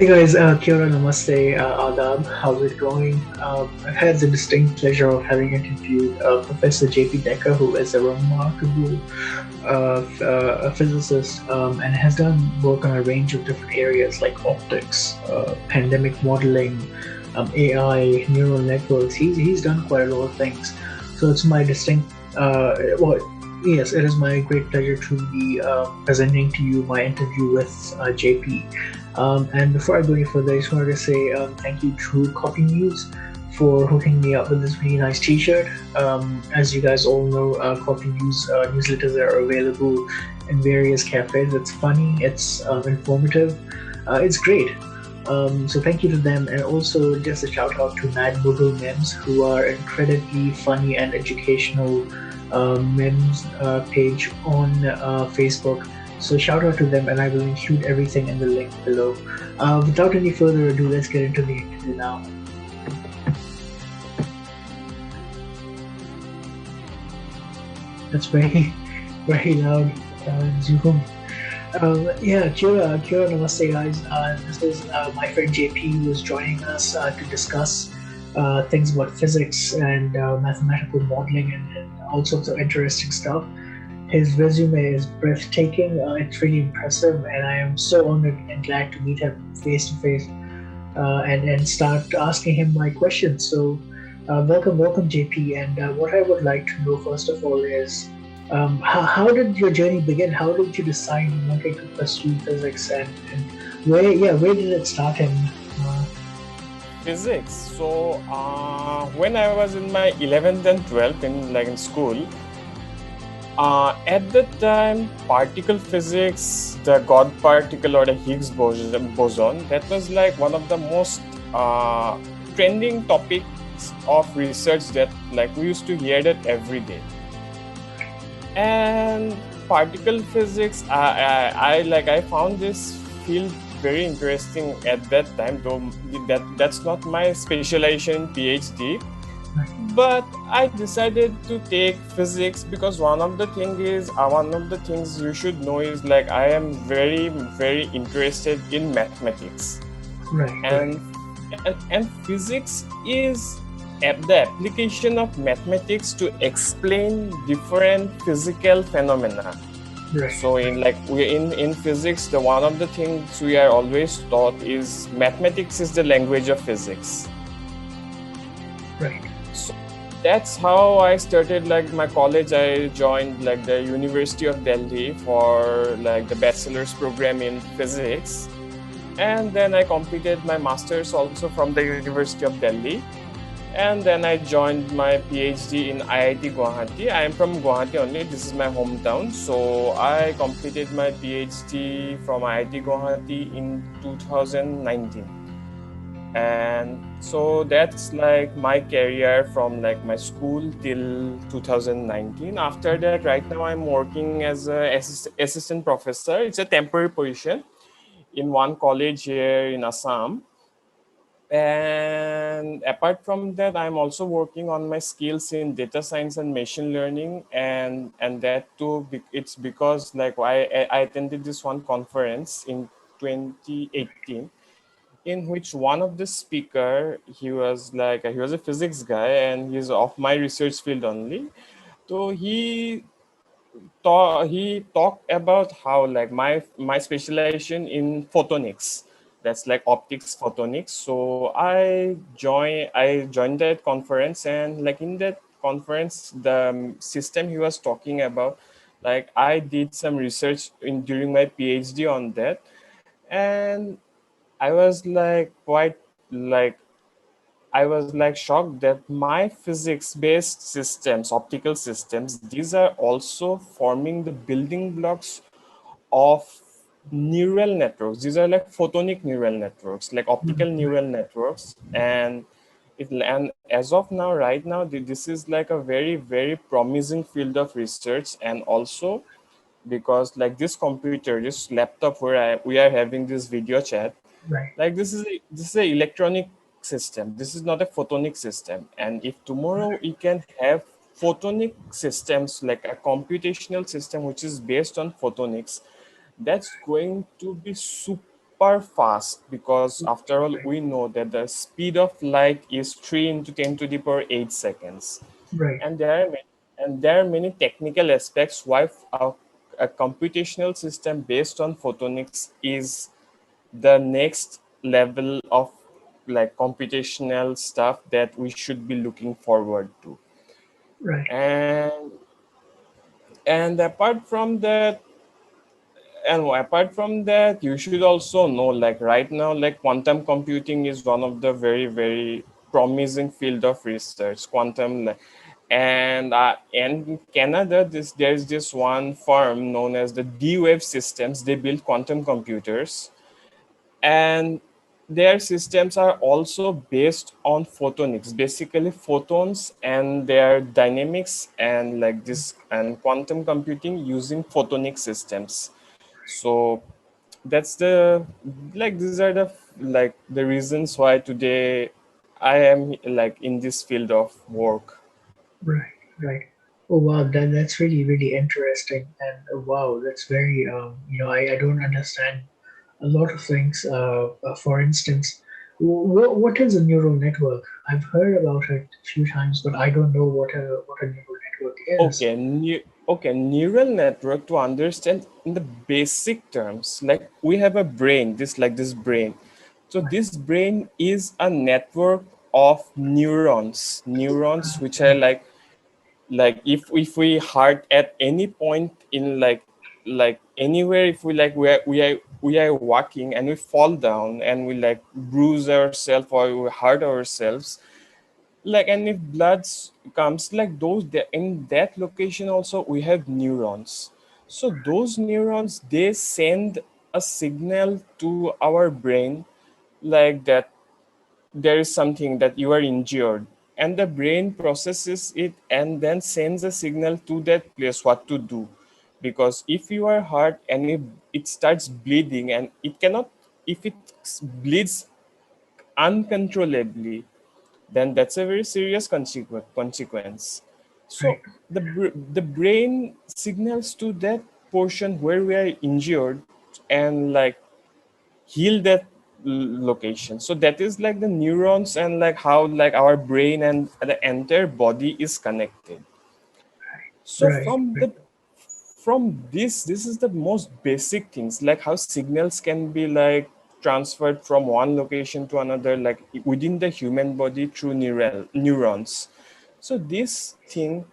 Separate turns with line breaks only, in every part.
Hey guys, Kia ora, namaste, adab. How's it going? I've had the distinct pleasure of having interviewed Professor J.P. Deka, who is a remarkable a physicist and has done work on a range of different areas like optics, pandemic modeling, AI, neural networks. He's done quite a lot of things. So it's my distinct, well, yes, it is my great pleasure to be presenting to you my interview with JP. And before I go any further, I just wanted to say thank you to Copy News for hooking me up with this really nice T-shirt. As you guys all know, Copy News newsletters are available in various cafes. It's funny, it's informative, it's great. So thank you to them, and also just a shout out to Mad Google Memes, who are incredibly funny and educational memes page on Facebook. So shout out to them, and I will include everything in the link below. Without any further ado, let's get into the interview now. That's very, very loud. Zoom. Yeah, Kira, namaste, guys. This is my friend JP who is joining us to discuss things about physics and mathematical modeling and all sorts of interesting stuff. His resume is breathtaking. It's really impressive, and I am so honored and glad to meet him face to face and start asking him my questions. So, welcome, JP. And what I would like to know first of all is how did your journey begin? How did you decide you wanted to pursue physics, and where did it start? And
Physics. So when I was in my 11th and 12th in school, at that time, particle physics, the God particle or the Higgs boson, that was like one of the most trending topics of research that like we used to hear that every day. And particle physics, I found this field very interesting at that time, though that's not my specialization in PhD. But I decided to take physics because one of the things you should know is like I am very, very interested in mathematics.
right,
And physics is the application of mathematics to explain different physical phenomena.
right,
So in physics, the one of the things we are always taught is mathematics is the language of physics.
right,
So that's how I started like my college. I joined like the University of Delhi for like the bachelor's program in physics. And then I completed my master's also from the University of Delhi. And then I joined my PhD in IIT Guwahati. I am from Guwahati only. This is my hometown. So I completed my PhD from IIT Guwahati in 2019. And so that's like my career from like my school till 2019. After that, right now I'm working as a assistant professor. It's a temporary position in one college here in Assam. And apart from that, I'm also working on my skills in data science and machine learning, and that too it's because like I attended this one conference in 2018 in which one of the speaker, he was a physics guy and he's of my research field only. So he talked about how like my specialization in photonics, that's like optics photonics. So I joined that conference, and like in that conference the system he was talking about, like I did some research in during my PhD on that. And I was like quite like I was like shocked that my physics-based systems, optical systems, these are also forming the building blocks of neural networks. These are like photonic neural networks, like optical neural networks. And as of now, right now, this is like a very, very promising field of research. And also because like this computer, this laptop where we are having this video chat,
right,
like this is a electronic system. This is not a photonic system. And if tomorrow we can have photonic systems, like a computational system which is based on photonics, that's going to be super super fast, because after all we know that the speed of light is 3 into 10 to the power 8 seconds.
right,
And there are many technical aspects why a computational system based on photonics is the next level of like computational stuff that we should be looking forward to.
right,
And and apart from that, you should also know, like right now, like quantum computing is one of the very, very promising field of research. And in Canada, there's this one firm known as the D-Wave Systems. They build quantum computers, and their systems are also based on photonics, basically photons and their dynamics, and like this and quantum computing using photonic systems. So that's the like these are the like the reasons why today I am like in this field of work.
right, right. Oh wow, that's really really interesting, and wow, that's very I don't understand a lot of things. For instance, what is a neural network? I've heard about it a few times, but I don't know what a neural network is.
Okay, neural network, to understand in the basic terms, like we have a brain, this brain. So this brain is a network of neurons which are like if we heart at any point in like anywhere, if we like we are walking and we fall down and we like bruise ourselves or we hurt ourselves, like, and if blood comes like those in that location also we have neurons. So those neurons, they send a signal to our brain, like that there is something that you are injured, and the brain processes it and then sends a signal to that place what to do. Because if you are hurt and if it starts bleeding, and it cannot, if it bleeds uncontrollably, then that's a very serious consequence.
Right,
So the brain signals to that portion where we are injured and like heal that location. So that is like the neurons, and like how like our brain and the entire body is connected. So
right, right,
this is the most basic things, like how signals can be like transferred from one location to another, like within the human body through neural neurons. So this thing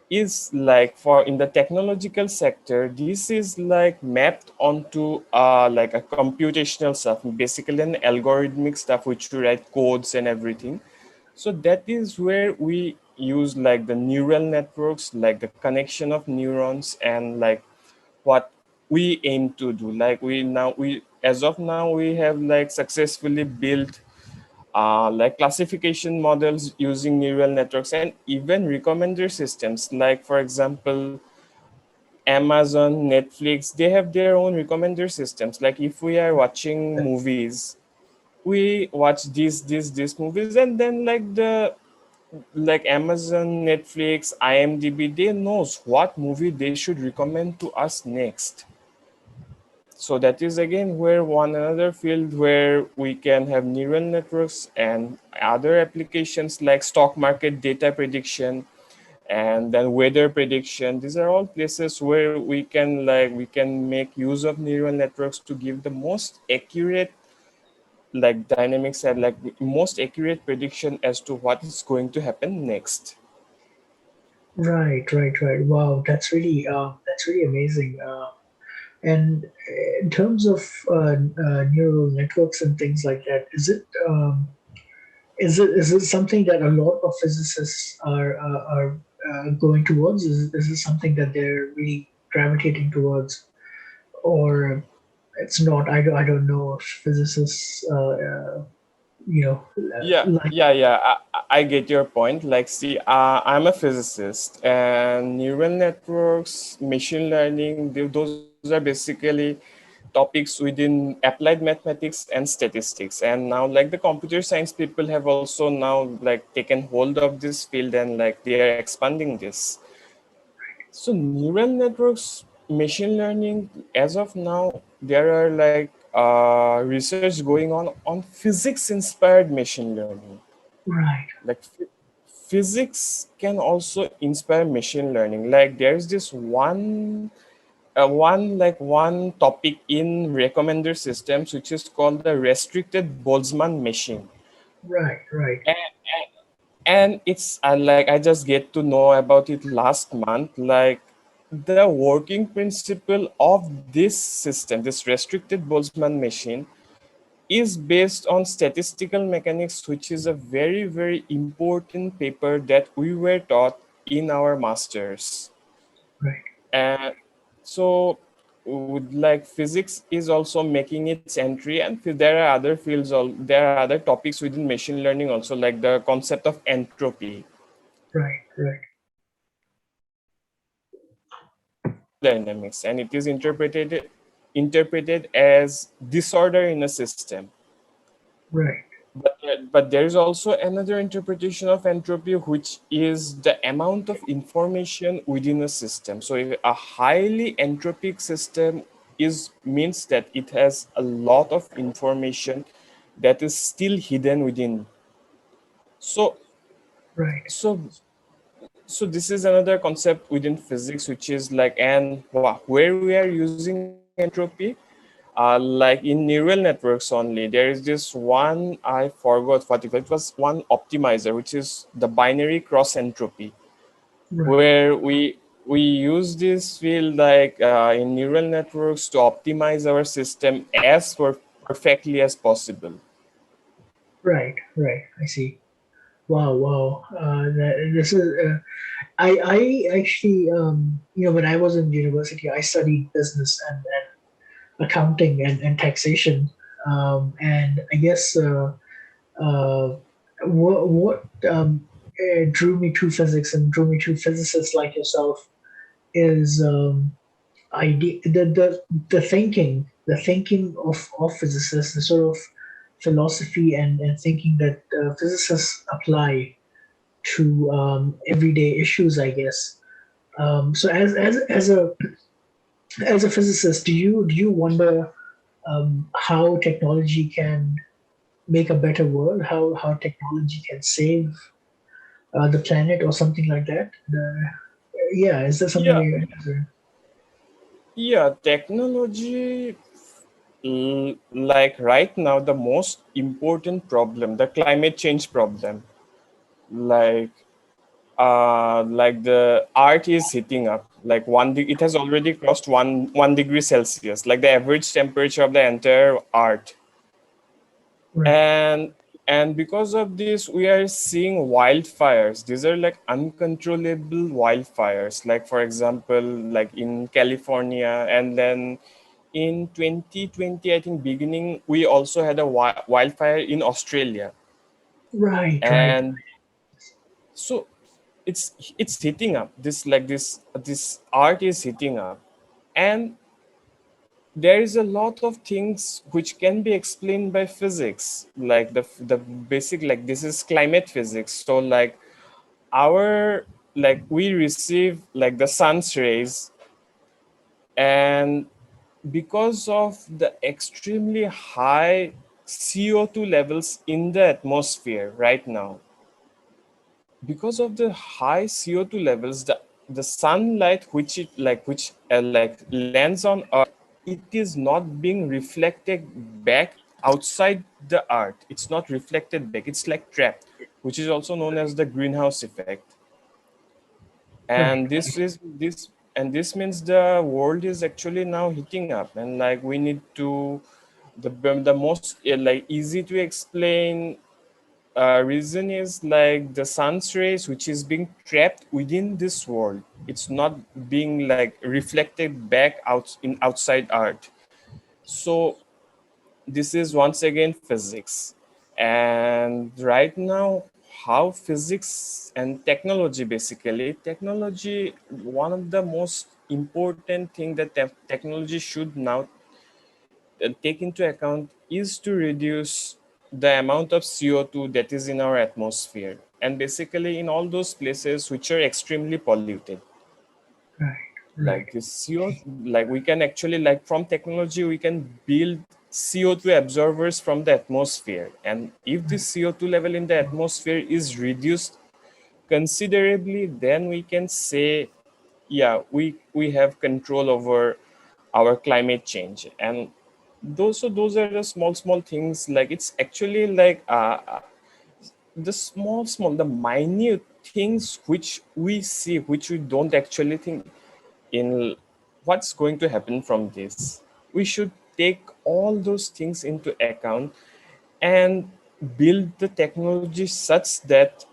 is like, for in the technological sector, this is like mapped onto like a computational stuff, basically an algorithmic stuff which we write codes and everything. So that is where we use like the neural networks, like the connection of neurons, and like what we aim to do. Like we as of now we have like successfully built like classification models using neural networks, and even recommender systems. Like for example, Amazon, Netflix, they have their own recommender systems. Like if we are watching movies, we watch these movies, and then like Amazon, Netflix, IMDb, they knows what movie they should recommend to us next. So that is again where one another field where we can have neural networks and other applications like stock market data prediction and then weather prediction. These are all places where we can make use of neural networks to give the most accurate like dynamics and like most accurate prediction as to what is going to happen next.
right, right, right. Wow, that's really amazing. And in terms of neural networks and things like that, is it something that a lot of physicists are going towards? Is it something that they're really gravitating towards, or it's not? I don't know if physicists like.
Yeah, I get your point. Like, see, I'm a physicist, and neural networks, machine learning, those are basically topics within applied mathematics and statistics. And now, like, the computer science people have also now like taken hold of this field, and like they are expanding this. So neural networks, machine learning, as of now, there are like research going on physics inspired machine learning.
Right.
Like physics can also inspire machine learning. Like there's this one topic in recommender systems which is called the restricted Boltzmann machine.
Right. Right.
And it's like I just get to know about it last month. Like the working principle of this system, this restricted Boltzmann machine, is based on statistical mechanics, which is a very very important paper that we were taught in our masters.
Right.
And so like physics is also making its entry, and there are other fields, there are other topics within machine learning also, like the concept of entropy,
Right. Right.
dynamics, and it is interpreted as disorder in a system.
Right.
But there is also another interpretation of entropy, which is the amount of information within a system. So a highly entropic system is means that it has a lot of information that is still hidden within. So
Right.
so so this is another concept within physics, which is like, and where we are using entropy, like in neural networks only. There is this one, I forgot what it was, one optimizer, which is the binary cross entropy,
Right.
where we use this field like in neural networks to optimize our system as perfectly as possible.
Right. Right. I see. Wow. Wow. This is. I actually, when I was in university, I studied business and accounting and taxation. And I guess uh, what drew me to physics and drew me to physicists like yourself is idea the thinking of physicists, the sort of philosophy and thinking that physicists apply to everyday issues, I guess. So as a physicist, do you wonder how technology can make a better world? How technology can save the planet or something like that? Yeah, is that something that
Yeah,
you're interested in?
yeah, technology, like right now the most important problem, the climate change problem, like the art is heating up, like it has already crossed one degree Celsius, like the average temperature of the entire art.
Right,
And because of this we are seeing wildfires. These are like uncontrollable wildfires, like for example like in California, and then in 2020, I think beginning, we also had a wildfire in Australia.
right, right,
And so it's hitting up, this art is hitting up. And there is a lot of things which can be explained by physics, like the basic, like this is climate physics. So like our, like we receive like the sun's rays, and because of the extremely high CO2 levels in the atmosphere right now, because of the high CO2 levels, the sunlight which it which like lands on earth, it is not being reflected back outside the earth. It's not reflected back, it's like trapped, which is also known as the greenhouse effect.
right,
And this means the world is actually now heating up, and like we need to, the most like easy to explain reason is like the sun's rays which is being trapped within this world, it's not being like reflected back out in outside earth. So this is once again physics. And right now, how physics and technology, basically technology, one of the most important thing that technology should now take into account is to reduce the amount of CO2 that is in our atmosphere, and basically in all those places which are extremely polluted.
right, right.
Like this CO, like we can actually, like from technology we can build CO2 absorbers from the atmosphere. And if the CO2 level in the atmosphere is reduced considerably, then we can say, yeah, we have control over our climate change. And those are the small things. Like it's actually like the the minute things which we see, which we don't actually think in what's going to happen from this. We should take all those things into account and build the technology such that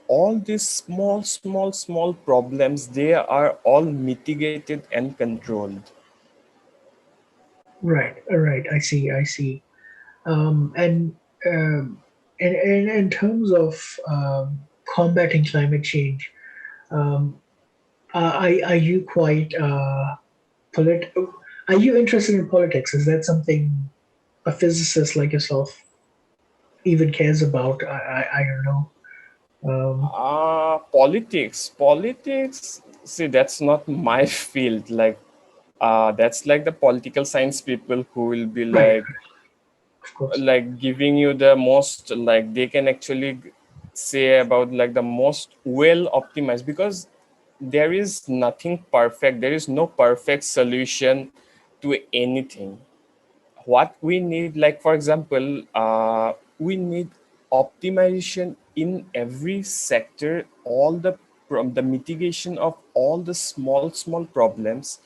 all these small problems, they are all mitigated and controlled.
Right, right. I see, I see. And in terms of combating climate change, um, are you quite polit? Are you interested in politics? Is that something a physicist like yourself even cares about? I don't know.
Politics. See, that's not my field. That's like the political science people who will be
Right, of course.
like giving you the most, like they can actually say about like the most well optimized, because there is nothing perfect, there is no perfect solution to anything. What we need, like for example, we need optimization in every sector, all the from the mitigation of all the small problems,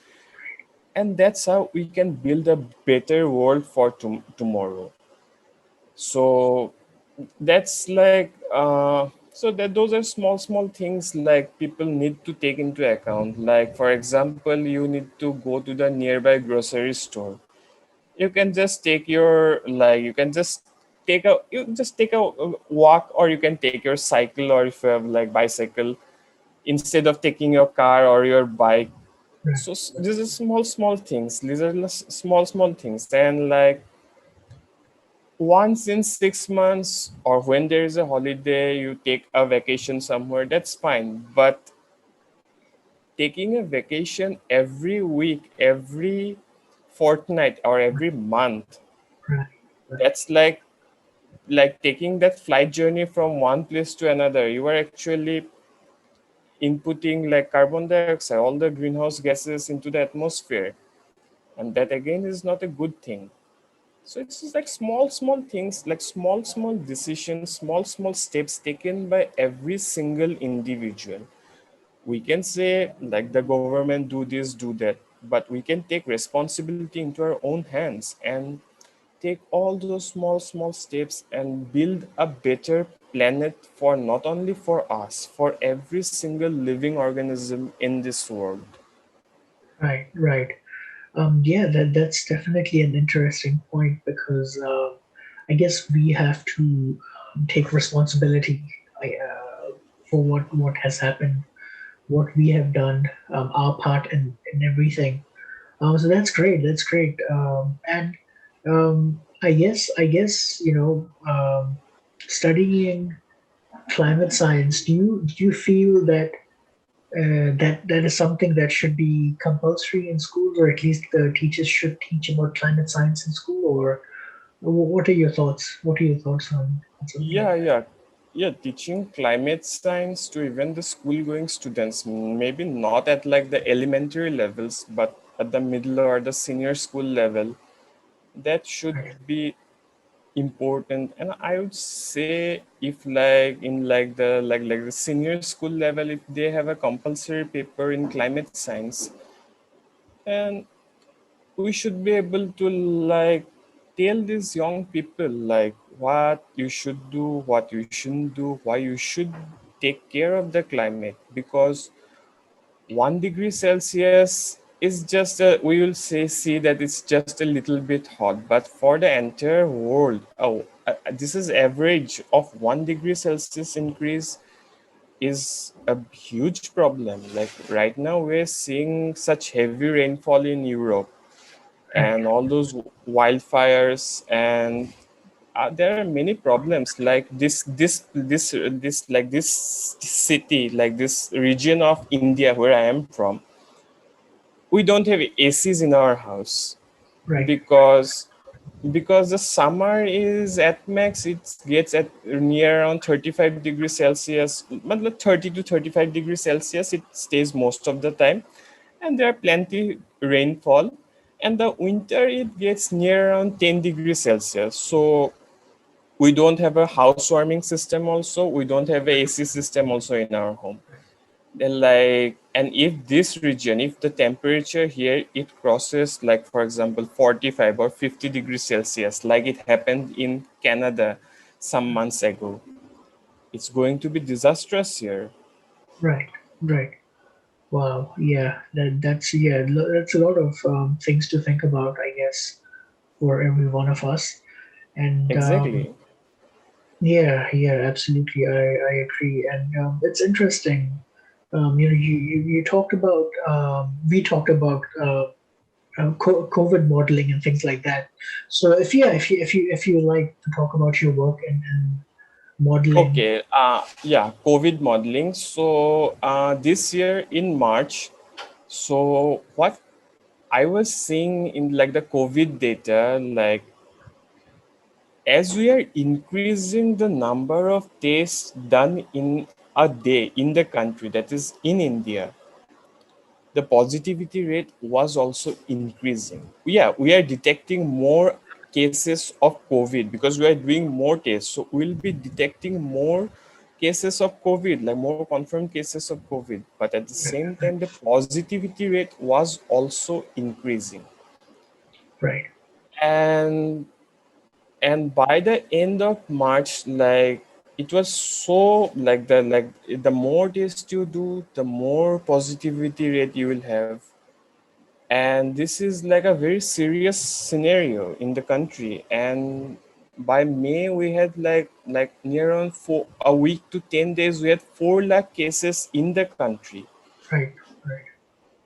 and that's how we can build a better world for tomorrow. So that's like so that those are small things like people need to take into account. Like for example, you need to go to the nearby grocery store. You can just take your, like you can just take a walk, or you can take your cycle, or if you have like bicycle, instead of taking your car or your bike.
Right,
So these are small things, these are small things. And like once in 6 months, or when there is a holiday, you take a vacation somewhere, that's fine. But taking a vacation every week, every fortnight, or every month,
right, right,
that's like taking that flight journey from one place to another. You are actually inputting like carbon dioxide, all the greenhouse gases into the atmosphere, and that again is not a good thing. So it's just like small things, like small decisions, small steps taken by every single individual. We can say like the government do this, do that, but we can take responsibility into our own hands and take all those small steps and build a better planet, for not only for us, for every single living organism in this world.
right, right. Yeah, that's definitely an interesting point because I guess we have to take responsibility for what has happened, what we have done, our part in everything. So that's great. That's great. And I guess studying climate science. Do you feel that that is something that should be compulsory in schools, or at least the teachers should teach about climate science in school? Or what are your thoughts? What are your thoughts on something like
Yeah,
that?
yeah, yeah. Teaching climate science to even the school-going students, maybe not at like the elementary levels, but at the middle or the senior school level, that should
Right,
be important. And I would say if like in like the senior school level, if they have a compulsory paper in climate science, and we should be able to like tell these young people like what you should do, what you shouldn't do, why you should take care of the climate. Because 1 degree Celsius is just a, we will say see that it's just a little bit hot, but for the entire world, this is average of 1 degree Celsius increase is a huge problem. Like right now we're seeing such heavy rainfall in Europe,
right,
and all those wildfires, and there are many problems. Like this city, like this region of India where I am from, we don't have ACs in our house
right,
because because the summer is at max, it gets at near around 35 degrees Celsius, but like 30 to 35 degrees Celsius it stays most of the time, and there are plenty rainfall. And the winter it gets near around 10 degrees Celsius. So we don't have a housewarming system, also we don't have a AC system also in our home. Then like, and if this region, if the temperature here it crosses like for example 45 or 50 degrees Celsius, like it happened in Canada some months ago, it's going to be disastrous here.
Right, right. Wow, yeah, that's a lot of things to think about, I guess, for every one of us. And
Exactly.
yeah, yeah, absolutely, I agree. And it's interesting. You talked about we talked about COVID modeling and things like that. So if you like to talk about your work and modeling,
Okay, yeah, COVID modeling. So this year in March, so what I was seeing in like the COVID data, like as we are increasing the number of tests done in a day in the country, that is in India, the positivity rate was also increasing. Yeah, we are detecting more cases of COVID because we are doing more tests. So we'll be detecting more cases of COVID, like more confirmed cases of COVID. But at the same time, the positivity rate was also increasing.
right,
And by the end of March, like it was so like the more tests you do, the more positivity rate you will have. And this is like a very serious scenario in the country. And by May we had like near on for a week to 10 days we had 4 lakh cases in the country.
right, right,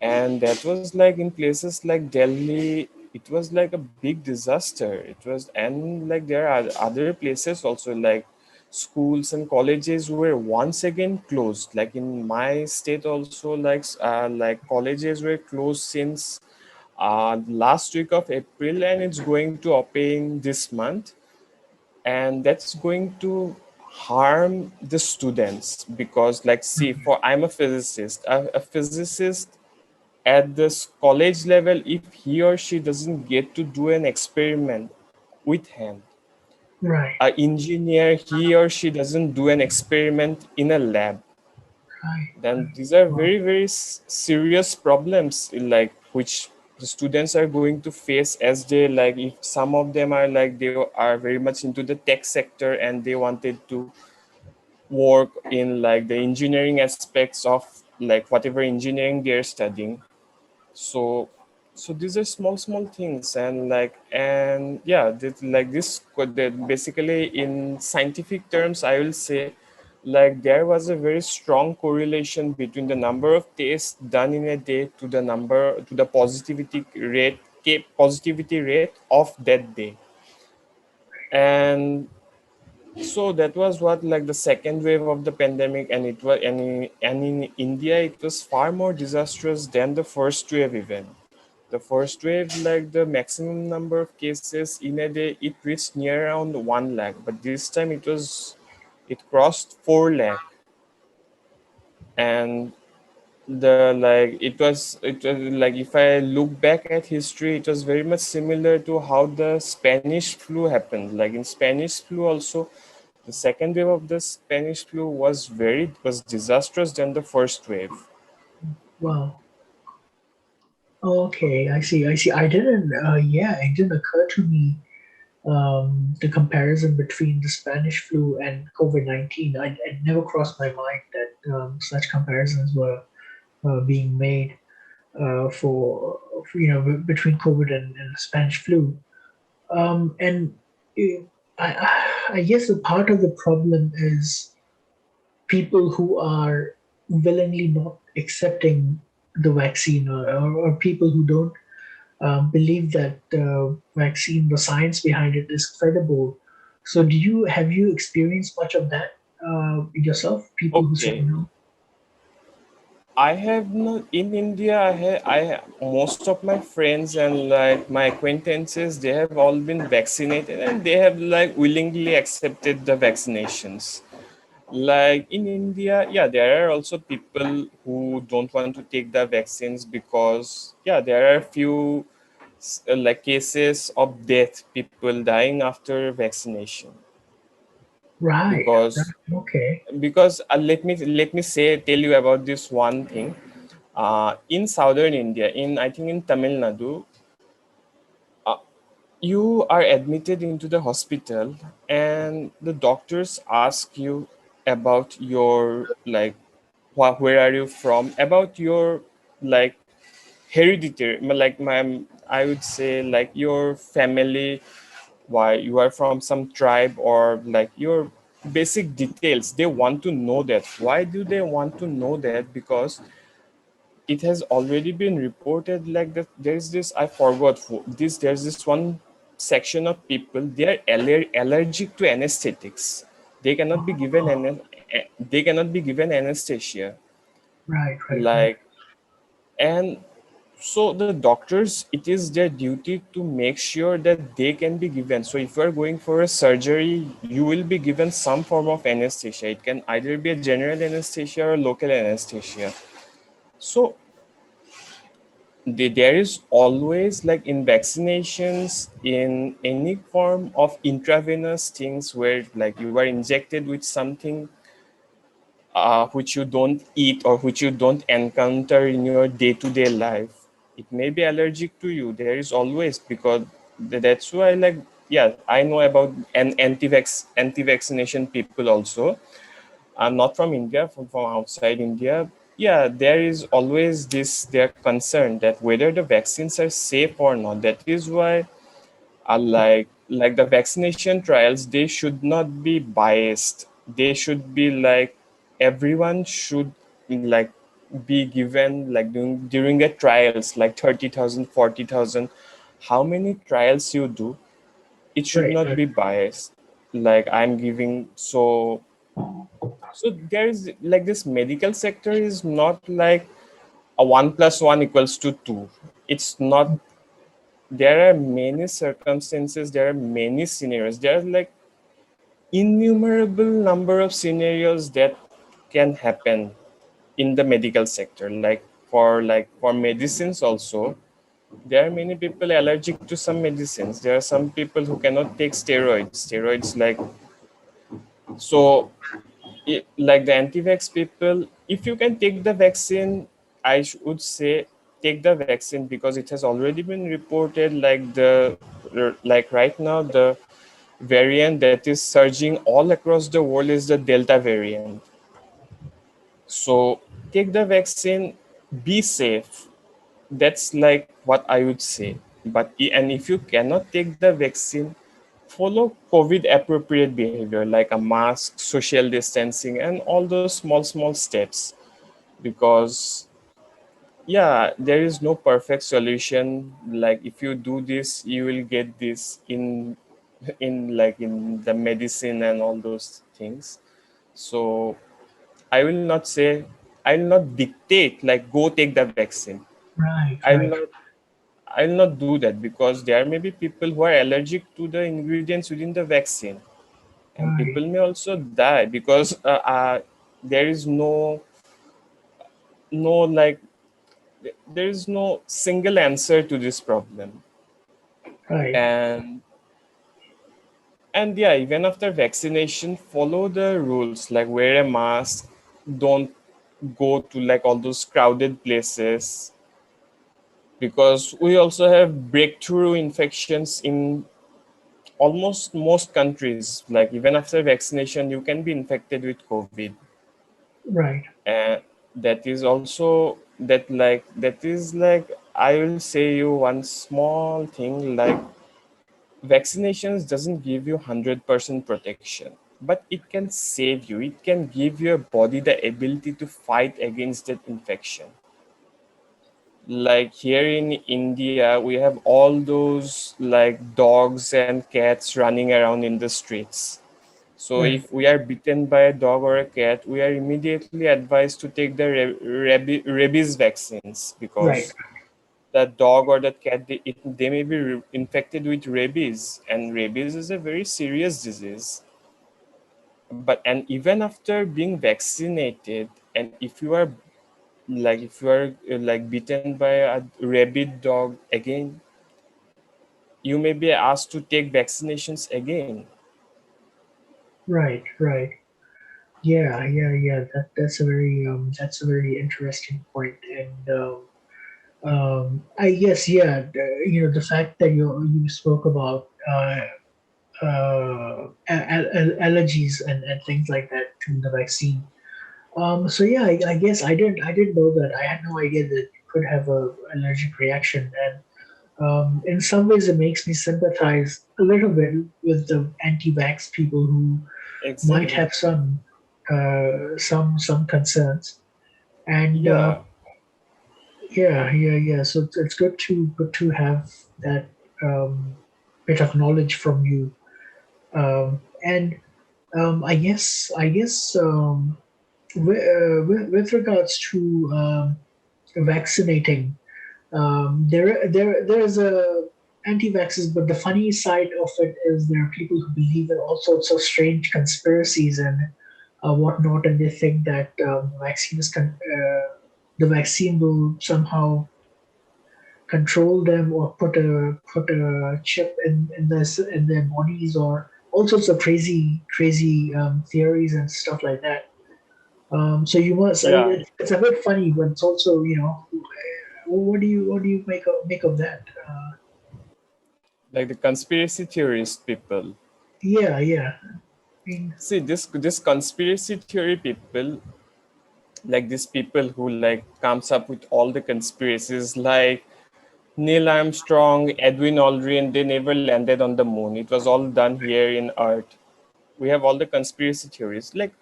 And that was like in places like Delhi, it was like a big disaster. It was, and like there are other places also, like schools and colleges were once again closed, like in my state also, like colleges were closed since last week of April, and it's going to open this month. And that's going to harm the students because like see, for I'm a physicist, a physicist at this college level, if he or she doesn't get to do an experiment with hand,
right,
a engineer, he or she doesn't do an experiment in a lab,
right,
then
right.
these are
Wow,
very very serious problems, like which the students are going to face as they, like if some of them are like they are very much into the tech sector and they wanted to work in like the engineering aspects of like whatever engineering they're studying. So these are small things. And like, and yeah, like this that basically in scientific terms I will say, like there was a very strong correlation between the number of tests done in a day to the number to the positivity rate of that day. And so that was what, like the second wave of the pandemic, and it was, and in India it was far more disastrous than the first wave even. The first wave, like the maximum number of cases in a day, it reached near around 1 lakh, but this time it crossed 4 lakh. And the like it was like, if I look back at history, it was very much similar to how the Spanish flu happened. Like in Spanish flu also, the second wave of the Spanish flu was disastrous than the first wave.
wow. Okay, I see. I see. I didn't. Yeah, it didn't occur to me the comparison between the Spanish flu and COVID-19. It never crossed my mind that such comparisons were being made between COVID and the Spanish flu. And uh, I guess a part of the problem is people who are willingly not accepting the vaccine, or people who don't believe that the vaccine, the science behind it is credible. So, have you experienced much of that yourself? People who say
Okay.
no.
I have not in India. Most of my friends and like my acquaintances, they have all been vaccinated and they have like willingly accepted the vaccinations. Like in India, yeah, there are also people who don't want to take the vaccines because yeah, there are few like cases of death, people dying after vaccination
Right.
because
Right. Okay.
let me say tell you about this one thing. In southern India, in I think in Tamil Nadu, uh, you are admitted into the hospital, and the doctors ask you about your like where are you from, about your like hereditary, like my I would say like your family, why you are from some tribe or like your basic details. They want to know that. Why do they want to know that? Because it has already been reported like that there's this, I forgot this, there's this one section of people, they are allergic to anesthetics. They cannot be given
Oh,
they cannot be given anesthesia.
right. Right. Right.
Like, and so the doctors, it is their duty to make sure that they can be given. So if you are going for a surgery, you will be given some form of anesthesia. It can either be a general anesthesia or local anesthesia. So there is always like in vaccinations, in any form of intravenous things where like you are injected with something which you don't eat or which you don't encounter in your day-to-day life, it may be allergic to you. There is always, because that's why like, yeah, I know about an anti-vaccination people also. I'm not from India, from outside India. Yeah, there is always this their concern that whether the vaccines are safe or not. That is why like the vaccination trials, they should not be biased. They should be like everyone should like be given like during the trials like 30,000, 40,000. How many trials you do, it should
Right.
not
Right.
be biased. Like I'm giving, so there is like this medical sector is not like a 1 plus 1 equals to 2. It's not. There are many circumstances, there are many scenarios, there are like innumerable number of scenarios that can happen in the medical sector. Like for medicines also, there are many people allergic to some medicines. There are some people who cannot take steroids like, so like the anti-vax people, if you can take the vaccine, would say take the vaccine, because it has already been reported like like right now the variant that is surging all across the world is the Delta variant. So take the vaccine, be safe. That's like what I would say. But and if you cannot take the vaccine, follow COVID appropriate behavior like a mask, social distancing, and all those small steps. Because yeah, there is no perfect solution. Like if you do this, you will get this in the medicine and all those things. So I will not say, I will not dictate like go take the vaccine.
Right.
I will
Right.
not I will not do that, because there may be people who are allergic to the ingredients within the vaccine, and
Right.
people may also die because there is no like there is no single answer to this problem.
Right.
And yeah, even after vaccination, follow the rules like wear a mask, don't go to like all those crowded places, because we also have breakthrough infections in almost most countries. Like even after vaccination, you can be infected with COVID.
Right.
And that is also that is like, I will say you one small thing, like vaccinations doesn't give you 100% protection, but it can save you. It can give your body the ability to fight against that infection. Like here in India, we have all those like dogs and cats running around in the streets. So
right,
if we are bitten by a dog or a cat, we are immediately advised to take the rabies vaccines,
right,
because the dog or the cat, they may be infected with rabies, and rabies is a very serious disease. But and even after being vaccinated, and if you are like bitten by a rabid dog again, you may be asked to take vaccinations again.
right, right. Yeah, yeah, yeah. That's a very interesting point. And I guess, yeah, the fact that you spoke about allergies and things like that to the vaccine. So yeah, I guess I didn't know that. I had no idea that you could have a allergic reaction, and in some ways it makes me sympathize a little bit with the anti-vax people who might
Exactly.
have some concerns. And
Yeah.
yeah, yeah, yeah. So it's good to have that bit of knowledge from you. And I guess with regards to vaccinating, there's a anti-vaxxers, but the funny side of it is there are people who believe in all sorts of strange conspiracies and whatnot, and they think that the vaccine will somehow control them or put a chip in their bodies, or all sorts of crazy theories and stuff like that. So you must. I mean,
Yeah.
it's a bit funny, but it's also, what do you make of that?
Like the conspiracy theorist people.
Yeah, yeah. I mean,
See, this conspiracy theory people, like these people who like comes up with all the conspiracies, like Neil Armstrong, Edwin Aldrin, they never landed on the moon. It was all done here in Earth. We have all the conspiracy theories. Like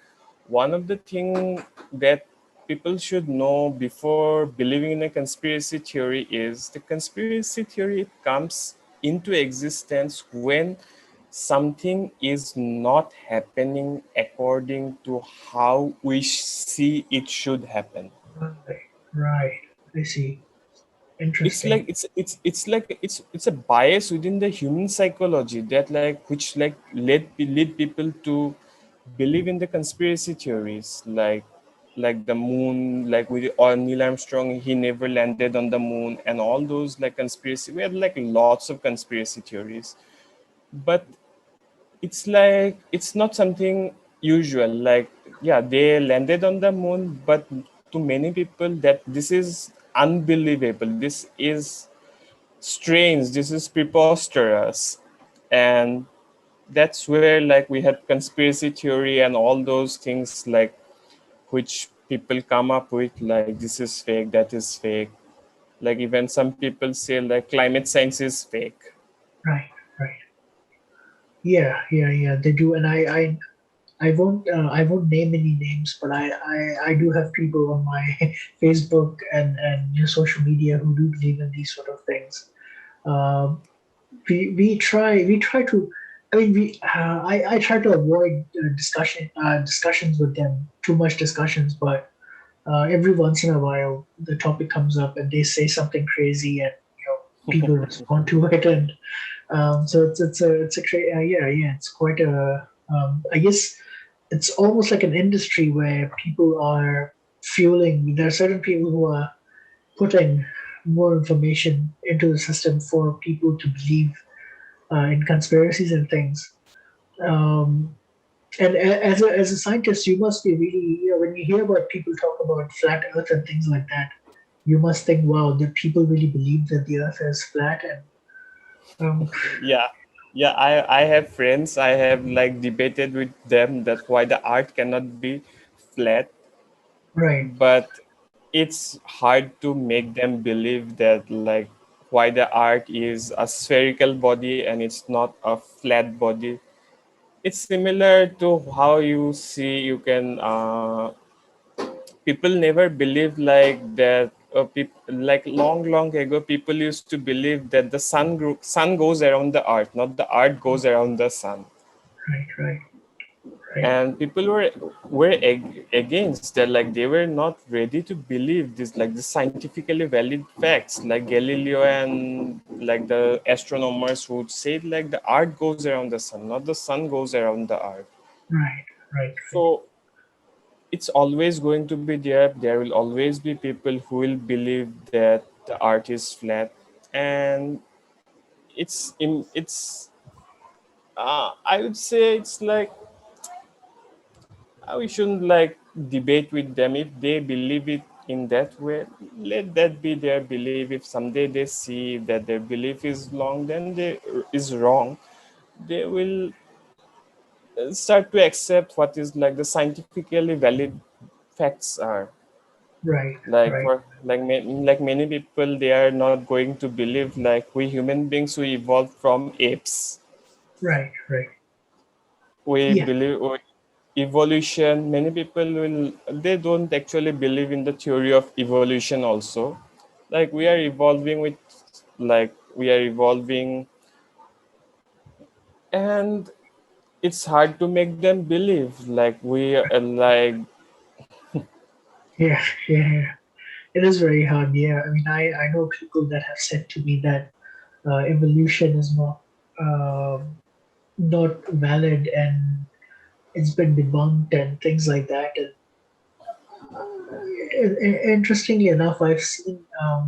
one of the thing that people should know before believing in a conspiracy theory is the conspiracy theory comes into existence when something is not happening according to how we see it should happen.
right, right. I see.
It's
Interesting.
like it's a bias within the human psychology that like which like lead people to believe in the conspiracy theories, like the moon, like with or Neil Armstrong, he never landed on the moon, and all those like conspiracy, we have like lots of conspiracy theories. But it's like it's not something usual. Like, yeah, they landed on the moon, but to many people that this is unbelievable, this is strange, this is preposterous. And that's where like we had conspiracy theory and all those things, like which people come up with, like this is fake, that is fake. Like even some people say like climate science is fake.
Right, right. Yeah, yeah, yeah. They do, and I won't name any names, but I do have people on my Facebook and social media who do believe in these sort of things. Um, we try to. I mean, I try to avoid discussions with them, too much discussions, but every once in a while the topic comes up and they say something crazy, and people respond to it. And so yeah, yeah, it's quite a I guess it's almost like an industry where people are fueling. There are certain people who are putting more information into the system for people to believe in conspiracies and things. Um, and as a scientist, you must be really, when you hear about people talk about flat Earth and things like that, you must think, wow, that people really believe that the Earth is flat. And
Yeah, yeah, I have friends, I have like debated with them that why the art cannot be flat.
right,
But it's hard to make them believe that like why the art is a spherical body and it's not a flat body. It's similar to how you see you can people never believed like that. Like long ago people used to believe that the sun goes around the earth, not the earth goes around the sun.
right, right. right,
and people were against that, like they were not ready to believe this, like the scientifically valid facts, like Galileo and like the astronomers would say like the earth goes around the sun, not the sun goes around the earth.
right, right, right,
So it's always going to be there will always be people who will believe that the earth is flat. And it's I would say it's like we shouldn't like debate with them. If they believe it in that way, let that be their belief. If someday they see that their belief is wrong, then they is wrong, they will start to accept what is like the scientifically valid facts are.
right,
Like
right,
for like many people, they are not going to believe like we human beings we evolved from apes.
right, right.
We
Yeah,
believe evolution. Many people will, they don't actually believe in the theory of evolution also. Like we are evolving with, like we are evolving, and it's hard to make them believe like we are like.
yeah, yeah, yeah. It is very hard. Yeah, I mean, I know people that have said to me that evolution is not valid and it's been debunked and things like that. And interestingly enough, I've seen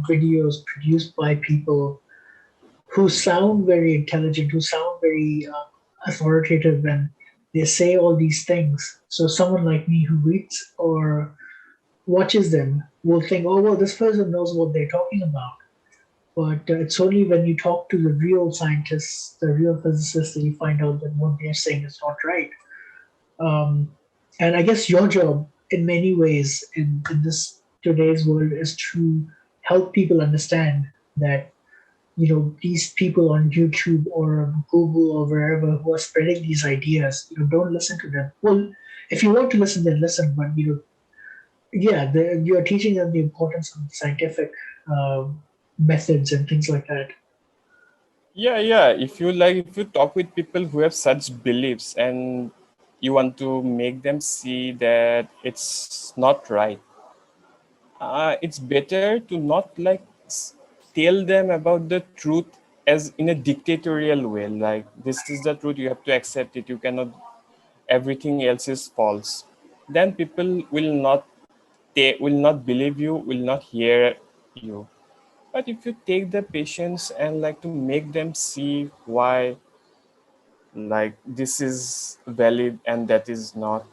videos produced by people who sound very intelligent, who sound very authoritative, and they say all these things. So someone like me who reads or watches them will think, oh, well, this person knows what they're talking about. But it's only when you talk to the real scientists, the real physicists, that you find out that what they're saying is not right. Um, and I guess your job, in many ways, in this today's world, is to help people understand that these people on YouTube or Google or wherever who are spreading these ideas, don't listen to them. Well, if you want to listen, then listen. But yeah, you're teaching them the importance of scientific methods and things like that.
Yeah, yeah, if you like, if you talk with people who have such beliefs and you want to make them see that it's not right, it's better to not like tell them about the truth as in a dictatorial way, like this is the truth, you have to accept it, you cannot, everything else is false. Then people will not, they will not believe you, will not hear you. But if you take the patience and like to make them see why like this is valid and that is not,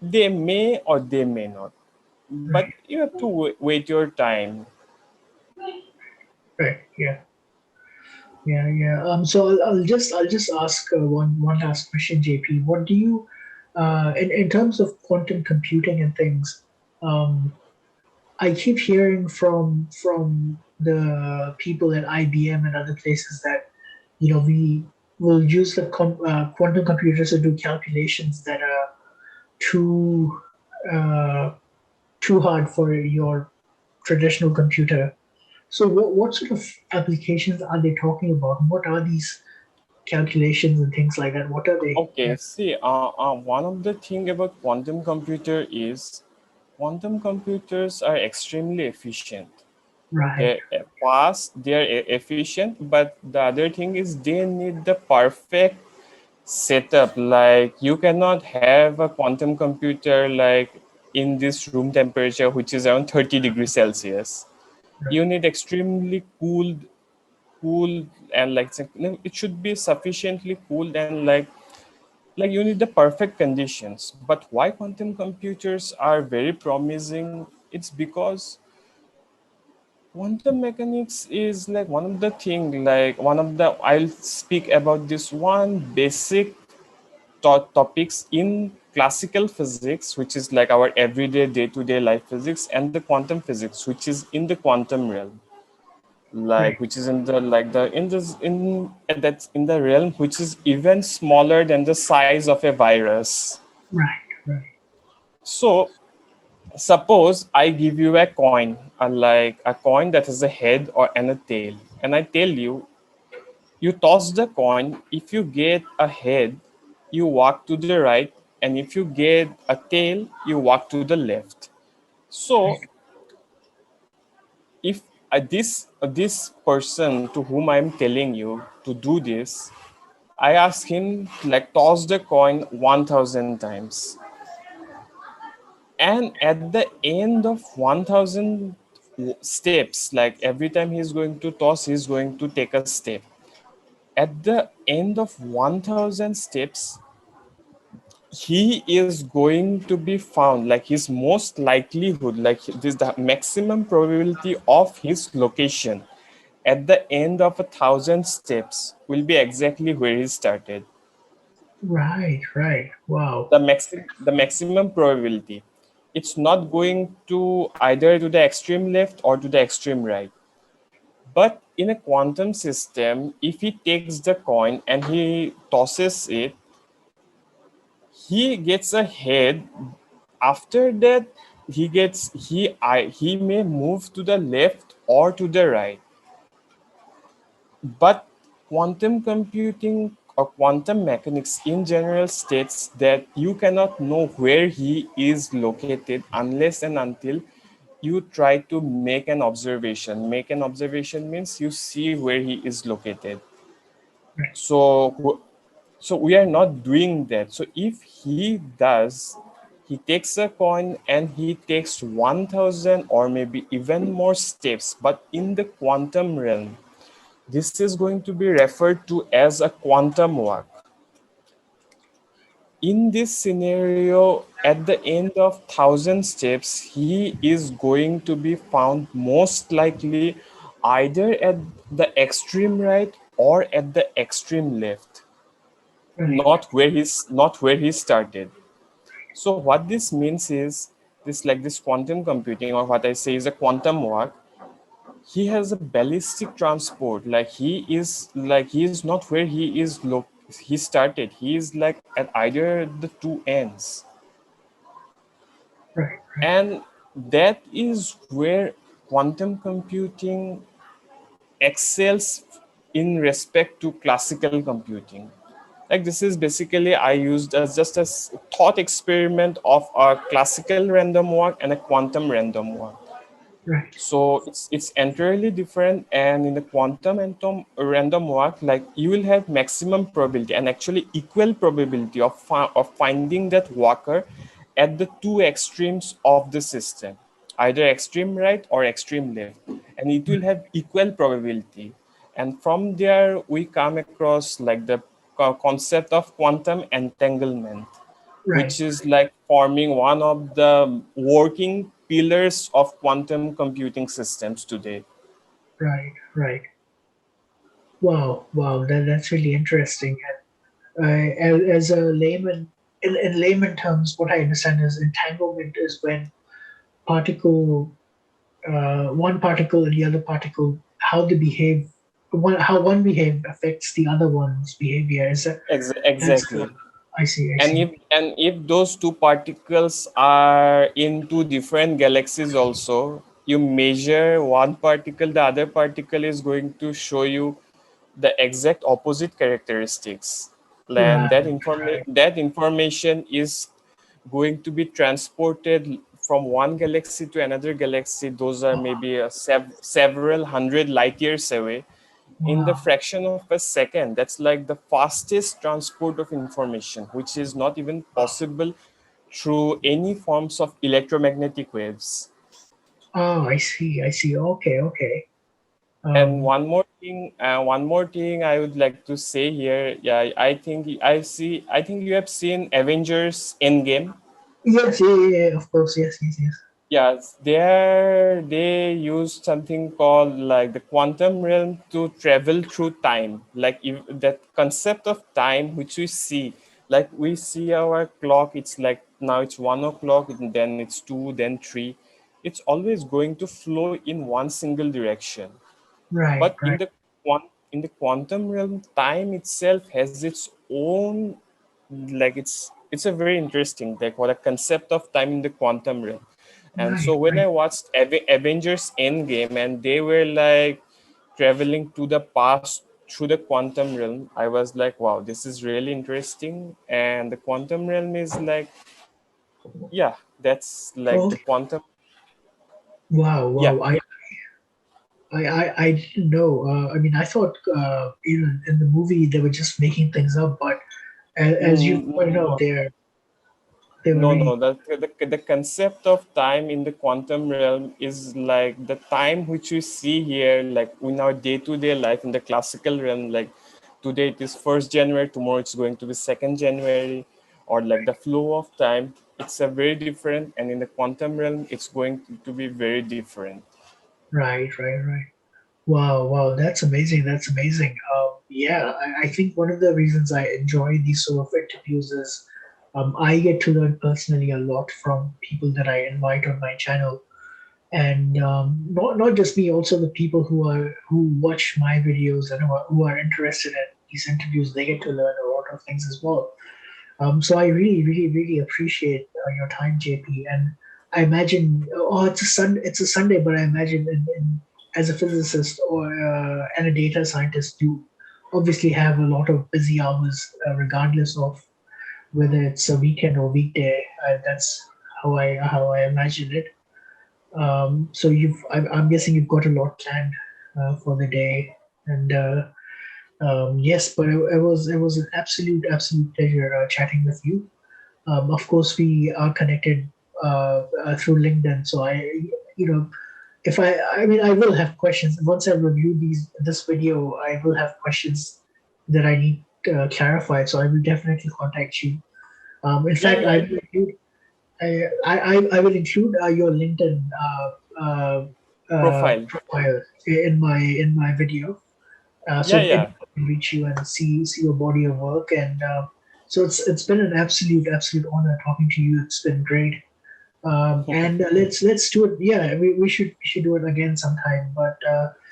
they may or they may not, but
Right,
you have to wait your time.
right, yeah, yeah, yeah. So I'll just ask one last question, JP. What do you, in terms of quantum computing and things, um, I keep hearing from the people at IBM and other places that we will use the quantum computers to do calculations that are too uh, too hard for your traditional computer. So what sort of applications are they talking about? What are these calculations and things like that? What are they?
Okay,
Yeah,
see, one of the thing about quantum computer is quantum computers are extremely efficient.
right,
They're fast, they're efficient, but the other thing is they need the perfect setup. Like you cannot have a quantum computer like in this room temperature, which is around 30 degrees Celsius.
right,
You need extremely cool, and like it should be sufficiently cool, and like you need the perfect conditions. But why quantum computers are very promising, it's because quantum mechanics is like one of the thing, like one of the, I'll speak about this one basic topics in classical physics, which is like our everyday day-to-day life physics, and the quantum physics, which is in the quantum realm,
right,
like which is in the like the in this in that's in the realm which is even smaller than the size of a virus.
right, right,
So suppose I give you a coin, like a coin that has a head or and a tail, and I tell you, you toss the coin. If you get a head, you walk to the right. and if you get a tail, you walk to the left. So if this person to whom I'm telling you to do this, I ask him like toss the coin 1,000 times, and at the end of 1,000 steps, like every time he's going to toss, he's going to take a step. At the end of 1,000 steps, he is going to be found, like his most likelihood, like this the maximum probability of his location at the end of 1,000 steps will be exactly where he started.
Right, right. Wow.
The maximum probability, it's not going to either to the extreme left or to the extreme right. But in a quantum system, if he takes the coin and he tosses it, he gets a head. After that, he may move to the left or to the right. But quantum computing or quantum mechanics in general states that you cannot know where he is located unless and until you try to make an observation. Make an observation means you see where he is located.
Right,
So we are not doing that. So if he does, he takes a coin and he takes 1,000 or maybe even more steps, but in the quantum realm, this is going to be referred to as a quantum walk. In this scenario, at the end of 1,000 steps, he is going to be found most likely either at the extreme right or at the extreme left,
right,
not where he started. So what this means is this, like this quantum computing, or what I say is a quantum walk, he has a ballistic transport, like he is not where he started, he is like at either the two ends.
right, right,
And that is where quantum computing excels in respect to classical computing. Like this is basically I used as just a thought experiment of a classical random walk and a quantum random walk.
right,
So it's entirely different. And in the quantum and random walk, like you will have maximum probability and actually equal probability of finding that walker at the two extremes of the system, either extreme right or extreme left, and it will have equal probability. And from there we come across like the concept of quantum entanglement,
right,
which is like forming one of the working pillars of quantum computing systems today.
right, right. Wow, wow. That's really interesting. As a layman, in layman terms, what I understand is entanglement is when particle, one particle and the other particle, how they behave, how one behave affects the other one's behavior. Is that that's
Exactly.
I see, I
And
see.
if those two particles are in two different galaxies also, you measure one particle, the other particle is going to show you the exact opposite characteristics. And
Right, right,
that information is going to be transported from one galaxy to another galaxy. Those are maybe several hundred light years away, in the
wow.
fraction of a second. That's like the fastest transport of information, which is not even possible through any forms of electromagnetic waves.
Oh, I see, I see. Okay, okay.
And
Um,
one more thing I would like to say here. Yeah, I think you have seen Avengers Endgame.
yes, yeah, yeah, yeah, of course, yes, yes, yes.
Yes, there they use something called like the quantum realm to travel through time. Like if that concept of time which we see, like we see our clock, it's like now it's 1 o'clock, and then it's two, then three. It's always going to flow in one single direction.
Right,
But
right,
in the quantum realm, time itself has its own, like it's a very interesting, like what a concept of time in the quantum realm. And
right,
so when I
right.
watched Avengers Endgame, and they were like traveling to the past through the quantum realm, I was like, wow, this is really interesting. And the quantum realm is like, yeah, that's like
Oh,
the quantum.
wow,
Yeah.
wow. I didn't know. I mean, I thought in the movie they were just making things up, but as you pointed out,
No,
they were really
no. The concept of time in the quantum realm is like the time which we see here, like in our day-to-day life in the classical realm. Like today it is 1st January, tomorrow it's going to be 2nd January, or like the flow of time. It's a very different, and in the quantum realm, it's going to be very different.
right, right, right. Wow, wow, that's amazing. That's amazing. Yeah, I think one of the reasons I enjoy these sort of interviews is I get to learn personally a lot from people that I invite on my channel, and not just me, also the people who watch my videos and who are interested in these interviews. They get to learn a lot of things as well. So I really, really, really appreciate your time, JP. And I imagine, oh, it's a Sunday, but I imagine as a physicist or and a data scientist, you obviously have a lot of busy hours, regardless of whether it's a weekend or weekday. That's how I imagine it. So I'm guessing you've got a lot planned for the day, and yes, but it was an absolute pleasure chatting with you. Of course, we are connected through LinkedIn. So you know, if I mean, I will have questions once I review this video. I will have questions that I need clarified. So I will definitely contact you. In
Yeah,
fact,
yeah,
I will include your LinkedIn
profile.
profile in my video,
Yeah,
so
yeah.
anyone can reach you and see your body of work. And so it's been an absolute honor talking to you. It's been great. And let's do it. Yeah, we should do it again sometime. But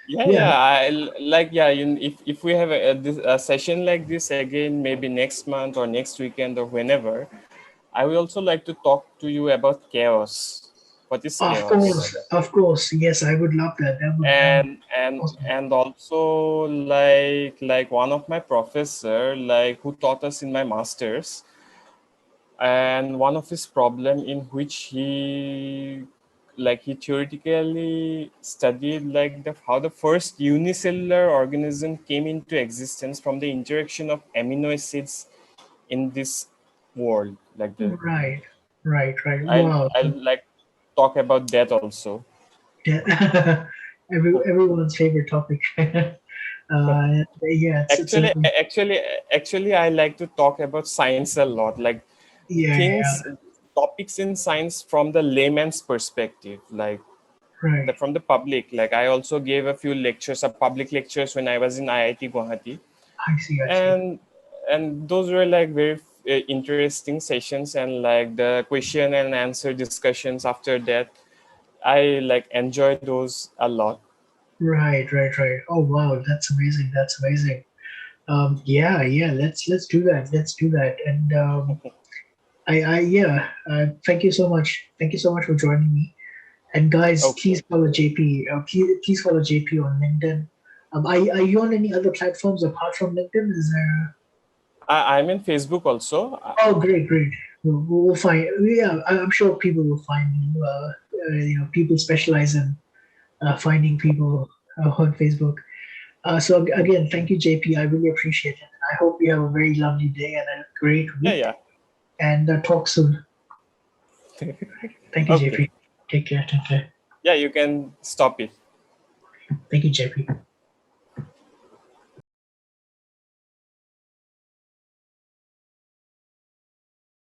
Yeah,
yeah,
yeah. If we have a session like this again, maybe next month or next weekend or whenever, I would also like to talk to you about chaos. What is chaos?
of course, yes, I would love that. That would be
And and
awesome.
and also like one of my professor like who taught us in my masters, and one of his problem in which he theoretically studied like how the first unicellular organism came into existence from the interaction of amino acids in this world. Like the
Right, right, right.
I'll
Wow.
I'll like talk about that also.
Yeah. Everyone's favorite topic. Yeah, it's
Actually,
a
actually, actually, I like to talk about science a lot. Like
yeah, yeah,
things, topics in science from the layman's perspective, like
right.
from the public. Like I also gave a few lectures, public lectures when I was in IIT Guwahati,
I see, I see.
and those were like very interesting sessions, and like the question and answer discussions after that. I like enjoy those a lot.
Right, right, right. Oh wow, that's amazing. That's amazing. Yeah, yeah. Let's do that. Let's do that. And yeah. Thank you so much. Thank you so much for joining me. And guys,
Okay.
please follow JP. Please follow JP on LinkedIn. Are you on any other platforms apart from LinkedIn? Is there?
I'm in Facebook also.
Oh, great, great. We'll find. Yeah, I'm sure people will find you. People specialize in finding people on Facebook. So again, thank you, JP. I really appreciate it. And I hope you have a very lovely day and a great
Yeah,
week.
yeah.
And talk soon. Thank you,
Okay.
JP. Take care. Take care.
Yeah, you can stop it.
Thank you, JP.